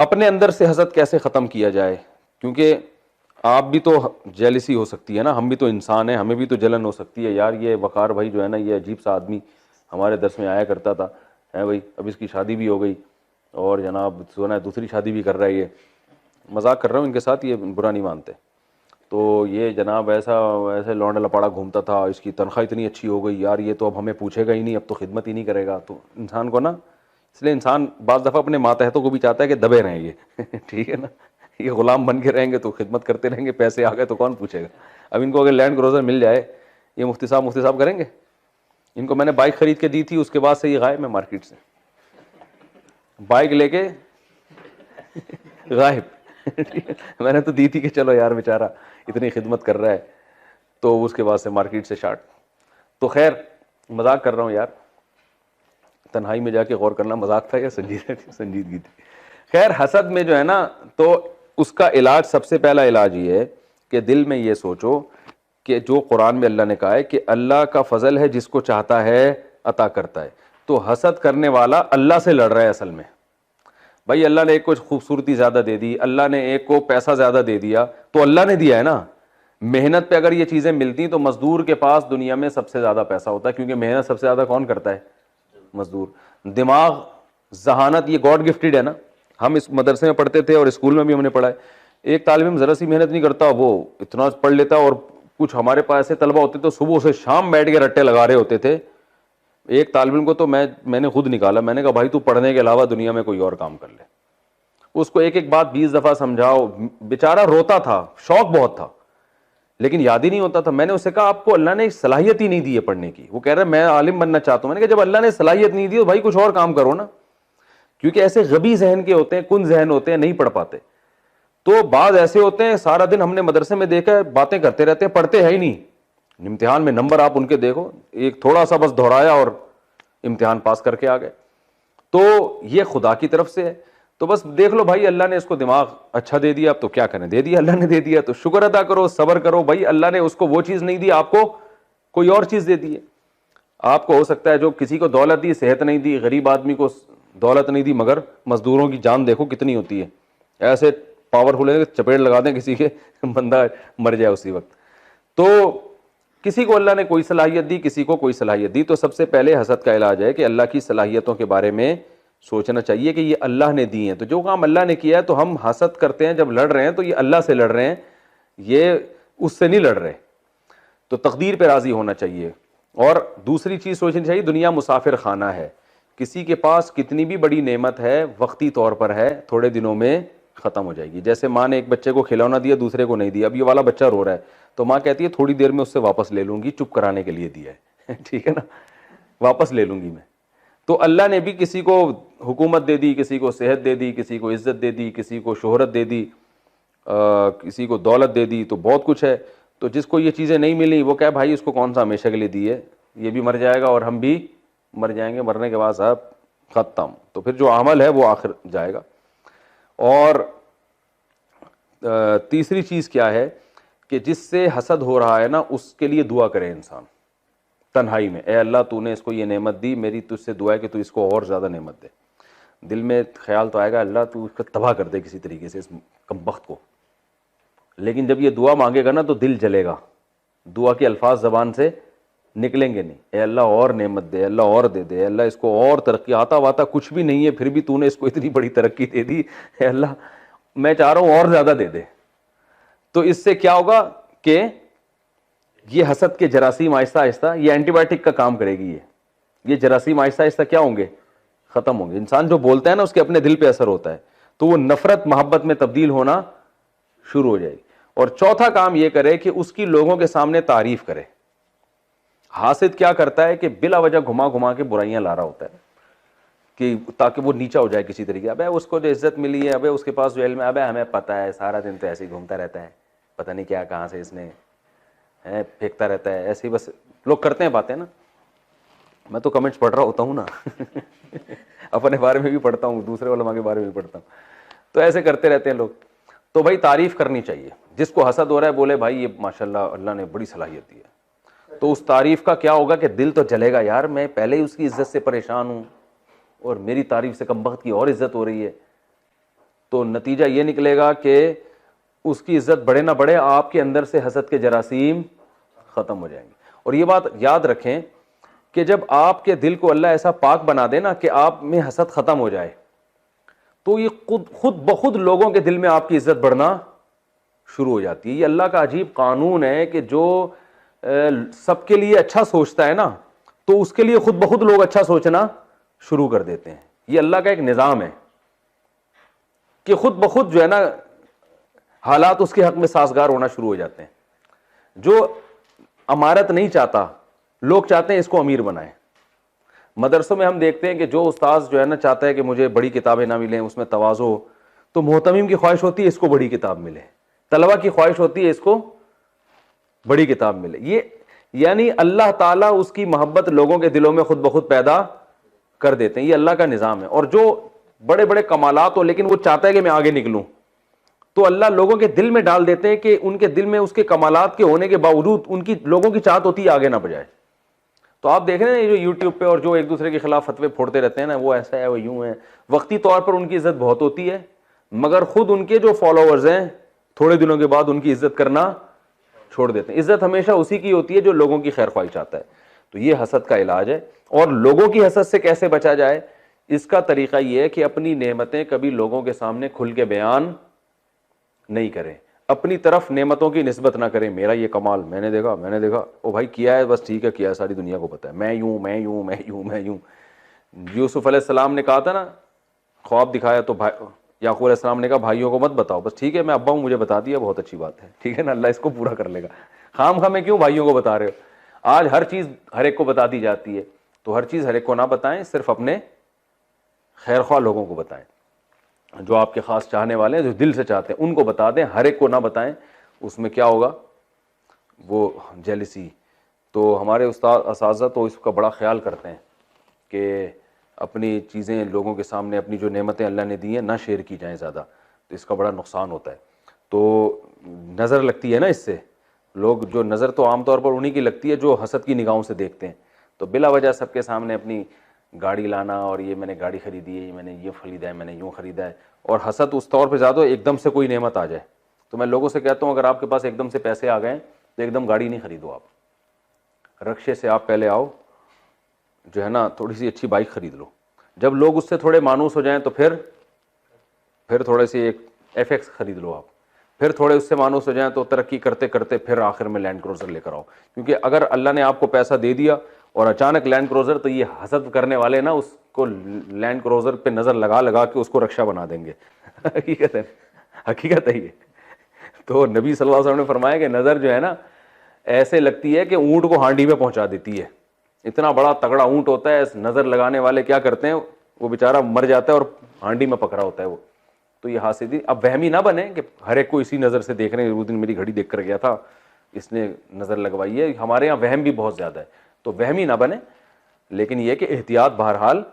अपने अंदर से हसद कैसे ख़त्म किया जाए, क्योंकि आप भी तो जेलसी हो सकती है ना, हम भी तो इंसान हैं, हमें भी तो जलन हो सकती है। यार ये वक़ार भाई जो है ना, ये अजीब सा आदमी हमारे दर्स में आया करता था, है भाई, अब इसकी शादी भी हो गई और जनाब सुना है दूसरी शादी भी कर रहा है। ये मजाक कर रहा हूँ इनके साथ, ये बुरा नहीं मानते। तो ये जनाब ऐसा ऐसे लौंडा लपाड़ा घूमता था, इसकी तनख्वाह इतनी अच्छी हो गई, यार ये तो अब हमें पूछेगा ही नहीं, अब तो खिदमत ही नहीं करेगा। तो इंसान को ना, इसलिए इंसान बाज़ दफ़ा अपने मातहतों को भी चाहता है कि दबे रहें ये ठीक है ना, ये ग़ुलाम बन के रहेंगे तो खिदमत करते रहेंगे, पैसे आ गए तो कौन पूछेगा। अब इनको अगर लैंड क्रूज़र मिल जाए, ये मुफ्ती साहब करेंगे। इनको मैंने बाइक ख़रीद के दी थी, उसके बाद से ये गायब है मार्केट से, बाइक लेके गायब मैंने तो दी थी कि चलो यार बेचारा इतनी खिदमत कर रहा है, तो उसके बाद से मार्केट से शार्ट। तो खैर मजाक कर रहा हूँ यार, तन्हाई में जाके गौर करना मजाक था या संजीदगी थी। खैर हसद में जो है ना, तो उसका इलाज, सबसे पहला इलाज ये है कि दिल में ये सोचो कि जो कुरान में अल्लाह ने कहा है कि अल्लाह का फजल है, जिसको चाहता है अता करता है। तो हसद करने वाला अल्लाह से लड़ रहा है असल में। भाई अल्लाह ने एक को खूबसूरती ज्यादा दे दी, अल्लाह ने एक को पैसा ज्यादा दे दिया, तो अल्लाह ने दिया है ना। मेहनत पे अगर ये चीजें मिलती तो मजदूर के पास दुनिया में सबसे ज्यादा पैसा होता है, क्योंकि मेहनत सबसे ज्यादा कौन करता है? मजदूर। दिमाग, जहानत, ये गॉड गिफ्टेड है ना। हम इस मदरसे में पढ़ते थे और स्कूल में भी हमने पढ़ा है, एक तालिब इल्म जरा सी मेहनत नहीं करता, वो इतना पढ़ लेता। और कुछ हमारे पास ऐसे तलबा होते तो सुबह से शाम बैठ के रट्टे लगा रहे होते थे। एक तालिब इल्म को तो मैंने खुद निकाला, मैंने कहा भाई तू पढ़ने के अलावा दुनिया में कोई और काम कर ले। उसको एक एक बात 20 दफा समझाओ, बेचारा रोता था, शौक बहुत था लेकिन याद ही नहीं होता था। मैंने उससे कहा आपको अल्लाह ने सलाहियत ही नहीं दी है पढ़ने की। वो कह रहा है मैं आलिम बनना चाहता हूं। मैंने कहा जब अल्लाह ने सलाहियत नहीं दी तो भाई कुछ और काम करो ना, क्योंकि ऐसे गबी जहन के होते हैं, कुन जहन होते हैं, नहीं पढ़ पाते। तो बाज ऐसे होते हैं सारा दिन हमने मदरसे में देखा है, बातें करते रहते हैं, पढ़ते हैं ही नहीं। इम्तिहान में नंबर आप उनके देखो, एक थोड़ा सा बस दोहराया और इम्तिहान पास करके आ गए। तो ये खुदा की तरफ से है। तो बस देख लो भाई, अल्लाह ने उसको दिमाग अच्छा दे दिया, अब तो क्या करें, दे दिया अल्लाह ने, दे दिया तो शुक्र अदा करो, सब्र करो। भाई अल्लाह ने उसको वो चीज नहीं दी, आपको कोई और चीज दे दी है। आपको हो सकता है जो किसी को दौलत दी, सेहत नहीं दी, गरीब आदमी को दौलत नहीं दी, मगर मजदूरों की जान देखो कितनी होती है। ऐसे पावरफुल है, चपेट लगा दें किसी के बंदा मर जाए उसी वक्त। तो किसी को अल्लाह ने कोई सलाहियत दी, किसी को कोई सलाहियत दी। तो सबसे पहले हसद का इलाज है कि अल्लाह की सलाहियतों के बारे में सोचना चाहिए कि ये अल्लाह ने दी हैं। तो जो काम अल्लाह ने किया है, तो हम हसद करते हैं जब लड़ रहे हैं तो ये अल्लाह से लड़ रहे हैं, ये उससे नहीं लड़ रहे। तो तकदीर पे राजी होना चाहिए। और दूसरी चीज सोचनी चाहिए, दुनिया मुसाफिर खाना है। किसी के पास कितनी भी बड़ी नेमत है, वक्ती तौर पर है, थोड़े दिनों में खत्म हो जाएगी। जैसे माँ ने एक बच्चे को खिलौना दिया, दूसरे को नहीं दिया। अब ये वाला बच्चा रो रहा है तो माँ कहती है थोड़ी देर में उससे वापस ले लूंगी, चुप कराने के लिए दिया है ठीक है ना, वापस ले लूंगी मैं। तो अल्लाह ने भी किसी को हुकूमत दे दी, किसी को सेहत दे दी, किसी को इज्जत दे दी, किसी को शोहरत दे दी, किसी को दौलत दे दी, तो बहुत कुछ है। तो जिसको ये चीज़ें नहीं मिली वो क्या भाई, उसको कौन सा हमेशा के लिए दी है, ये भी मर जाएगा और हम भी मर जाएंगे, मरने के बाद साहब ख़त्म। तो फिर जो अमल है वो आखिर जाएगा। और तीसरी चीज़ क्या है कि जिससे हसद हो रहा है ना, उसके लिए दुआ करे इंसान तन्हाई में, ए अल्लाह तूने इसको ये नेमत दी, मेरी तुझसे दुआ है कि तू इसको और ज़्यादा नेमत दे। दिल में ख्याल तो आएगा अल्लाह तू इसको तबाह कर दे किसी तरीके से, इस कमबख्त को। लेकिन जब ये दुआ मांगेगा ना तो दिल जलेगा, दुआ के अल्फाज ज़बान से निकलेंगे नहीं। ए अल्लाह और नेमत दे, अल्लाह और दे दे, अल्लाह इसको और तरक्की, आता वाता कुछ भी नहीं है फिर भी तूने इसको इतनी बड़ी तरक्की दे दी, अल्लाह मैं चाह रहा हूँ और ज़्यादा दे दे। तो इससे क्या होगा कि ये हसद के जरासीम आहिस्ता आहिस्ता, ये एंटीबायोटिक का काम करेगी। ये जरासीम आहिस्ता आहिस्ता क्या होंगे, खत्म होंगे। इंसान जो बोलता है ना उसके अपने दिल पे असर होता है, तो वो नफरत मोहब्बत में तब्दील होना शुरू हो जाएगी। और चौथा काम ये करे कि उसकी लोगों के सामने तारीफ करे। हासिद क्या करता है कि बिला वजह घुमा घुमा के बुराइयां ला रहा होता है कि ताकि वो नीचा हो जाए किसी तरीके। अबे उसको जो इज्जत मिली है, अबे उसके पास जो इल्म है, अबे हमें पता है, सारा दिन तो ऐसे ही घूमता रहता है, पता नहीं क्या कहाँ से इसने है फेंकता रहता है, ऐसे ही बस लोग करते हैं बातें ना। मैं तो कमेंट्स पढ़ रहा होता हूँ ना अपने बारे में भी पढ़ता हूँ, दूसरे उलमा के बारे में भी पढ़ता हूँ, तो ऐसे करते रहते हैं लोग। तो भाई तारीफ करनी चाहिए। जिसको हसद हो रहा है बोले भाई ये माशाल्लाह अल्लाह ने बड़ी सलाहियत दी है, तो उस तारीफ का क्या होगा कि दिल तो जलेगा, यार मैं पहले ही उसकी इज्जत से परेशान हूँ और मेरी तारीफ से कमबख्त की और इज्जत हो रही है। तो नतीजा ये निकलेगा कि उसकी इज्जत बढ़े ना बढ़े, आपके अंदर से हसद के जरासीम खत्म हो जाएंगे। और ये बात याद रखें कि जब आपके दिल को अल्लाह ऐसा पाक बना दे ना कि आप में हसद खत्म हो जाए, तो ये खुद ब खुद लोगों के दिल में आपकी इज्जत बढ़ना शुरू हो जाती है। ये अल्लाह का अजीब कानून है कि जो सबके लिए अच्छा सोचता है ना, तो उसके लिए खुद ब खुद लोग अच्छा सोचना शुरू कर देते हैं। ये अल्लाह का एक निज़ाम है कि खुद ब खुद जो है ना हालात उसके हक में साजगार होना शुरू हो जाते हैं। जो अमारत नहीं चाहता, लोग चाहते हैं इसको अमीर बनाए। मदरसों में हम देखते हैं कि जो उस्ताद जो है ना चाहता है कि मुझे बड़ी किताबें ना मिलें, उसमें तवाज़ो, तो मोहतमीम की ख्वाहिश होती है इसको बड़ी किताब मिले, तलबा की ख्वाहिश होती है इसको बड़ी किताब मिले। ये यानी अल्लाह ताला उसकी मोहब्बत लोगों के दिलों में खुद ब खुद पैदा कर देते हैं। ये अल्लाह का निज़ाम है। और जो बड़े बड़े कमालात हो लेकिन वो चाहता है कि मैं आगे निकलूं, तो अल्लाह लोगों के दिल में डाल देते हैं कि उनके दिल में उसके कमालात के होने के बावजूद उनकी लोगों की चाहत होती है आगे ना बढ़ाए। तो आप देख रहे हैं ये जो यूट्यूब पे और जो एक दूसरे के खिलाफ फतवे फोड़ते रहते हैं ना, वो ऐसा है, वो यूं है, वक्ती तौर पर उनकी इज्जत बहुत होती है, मगर खुद उनके जो फॉलोअर्स हैं थोड़े दिनों के बाद उनकी इज्जत करना छोड़ देते हैं। इज्जत हमेशा उसी की होती है जो लोगों की खैर ख्वाहिश चाहता है। तो ये हसद का इलाज है। और लोगों की हसद से कैसे बचा जाए, इसका तरीका यह है कि अपनी नेमतें कभी लोगों के सामने खुल के बयान नहीं करें, अपनी तरफ नेमतों की निस्बत ना करें। मेरा ये कमाल, मैंने देखा, ओ भाई किया है, बस ठीक है, किया है, सारी दुनिया को पता है, मैं यूं मैं यूं मैं यूं मैं यूं। यूसुफ अलैहिस्सलाम ने कहा था ना, ख्वाब दिखाया तो भाई याकूब अलैहिस्सलाम ने कहा भाइयों को मत बताओ, बस ठीक है मैं अब्बा हूं, मुझे बता दिया, बहुत अच्छी बात है, ठीक है ना, अल्लाह इसको पूरा कर लेगा। खाम खामे क्यों भाइयों को बता रहे हो? आज हर चीज हर एक को बता दी जाती है, तो हर चीज हर एक को ना बताएं, सिर्फ अपने खैर ख्वाह लोगों को बताएं, जो आपके खास चाहने वाले हैं, जो दिल से चाहते हैं, उनको बता दें, हर एक को ना बताएं। उसमें क्या होगा, वो जेलिसी। तो हमारे उस्ताद असाज़ा तो इसका बड़ा ख्याल करते हैं कि अपनी चीज़ें लोगों के सामने, अपनी जो नेमतें अल्लाह ने दी हैं ना शेयर की जाएं ज़्यादा, तो इसका बड़ा नुकसान होता है। तो नज़र लगती है ना इससे, लोग जो नज़र तो आमतौर पर उन्हीं की लगती है जो हसद की निगाहों से देखते हैं। तो बिला वजह सबके सामने अपनी गाड़ी लाना, और ये मैंने गाड़ी खरीदी है, मैंने ये ख़रीदा है, मैंने यूँ ख़रीदा है, और हसद उस तौर पे ज़्यादा एकदम से कोई नेमत आ जाए। तो मैं लोगों से कहता हूँ अगर आपके पास एकदम से पैसे आ गए तो एकदम गाड़ी नहीं खरीदो, आप रक्शे से आप पहले आओ, जो है ना थोड़ी सी अच्छी बाइक खरीद लो। जब लोग उससे थोड़े मानूस हो जाएं तो फिर थोड़े सी एक FX खरीद लो आप, फिर थोड़े उससे मानूस हो जाएं तो तरक्की करते करते फिर आखिर में लैंड क्रूज़र लेकर आओ। क्योंकि अगर अल्लाह ने आपको पैसा दे दिया और अचानक लैंड क्रूज़र, तो ये हसद करने वाले ना उसको लैंड क्रूज़र पे नज़र लगा लगा के उसको रक्षा बना देंगे। हकीकत है ये। तो नबी सल्लल्लाहु अलैहि वसल्लम ने फरमाया कि नज़र जो है ना ऐसे लगती है कि ऊँट को हांडी में पहुंचा देती है। इतना बड़ा तगड़ा ऊँट होता है, नज़र लगाने वाले क्या करते हैं, वो बेचारा मर जाता है और हांडी में पकड़ा होता है वो। तो ये हासिदी, अब वहमी ना बने कि हर एक को इसी नज़र से देख रहे हैं। उस दिन मेरी घड़ी देख कर गया था, इसने नज़र लगवाई है। हमारे यहाँ वहम भी बहुत ज़्यादा है, तो वहमी ना बने, लेकिन यह कि एहतियात बहरहाल